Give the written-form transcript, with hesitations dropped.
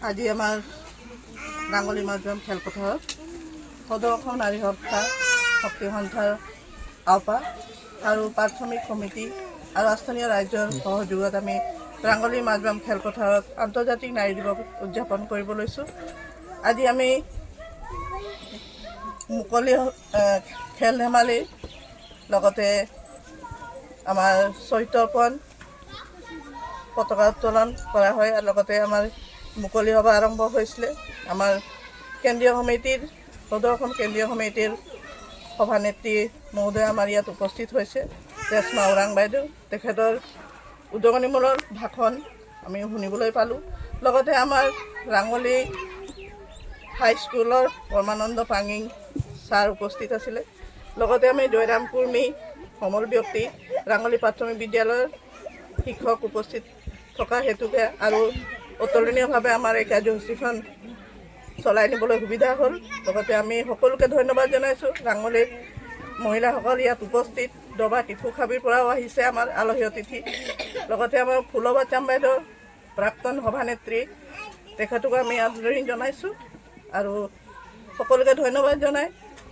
আজি আমাৰ ৰাঙলী মাজম খেলপথাৰত সদৌ অসম নাৰী সপ্তাহ শক্তি সন্থাৰ আওপা আৰু প্ৰাথমিক সমিতি আৰু স্থানীয় ৰাজ্যৰ সহযোগত আমি ৰাঙলী মাজম খেলপথাৰত আন্তৰ্জাতিক নাৰী দিৱস উদযাপন কৰিব লৈছোঁ। আজি আমি মুকলি খেল ধেমালি লগতে আমাৰ চৈত্যৰ্পণ পতাকা উত্তোলন কৰা হয় আৰু লগতে আমাৰ মুকলি সভা আৰম্ভ হৈছিলে। আমাৰ কেন্দ্ৰীয় সমিতিৰ সদৌ অসম কেন্দ্ৰীয় সমিতিৰ সভানেত্ৰী মহোদয় আমাৰ ইয়াত উপস্থিত হৈছে। ৰেশ্মা ওৰাং বাইদেউ, তেখেতৰ উদগনিমূলক ভাষণ আমি শুনিবলৈ পালোঁ। লগতে আমাৰ ৰাঙলী হাইস্কুলৰ পৰমানন্দ পাঙিং ছাৰ উপস্থিত আছিলে। লগতে আমি জয়ৰাম কুৰ্মী সমল ব্যক্তি ৰাঙলী প্ৰাথমিক বিদ্যালয়ৰ শিক্ষক উপস্থিত থকা হেতুকে আৰু অতুলনীয়ভাৱে আমাৰ এই কাৰ্যসূচীখন চলাই নিবলৈ সুবিধা হ'ল। লগতে আমি সকলোকে ধন্যবাদ জনাইছোঁ। ৰাঙলীৰ মহিলাসকল ইয়াত উপস্থিত, দবা টিফুখাবিৰ পৰাও আহিছে আমাৰ আলহী অতিথি। লগতে আমাৰ ফুলবা চাম বাইদেউ প্ৰাক্তন সভানেত্ৰী, তেখেতকো আমি আদৰণি জনাইছোঁ আৰু সকলোকে ধন্যবাদ জনাই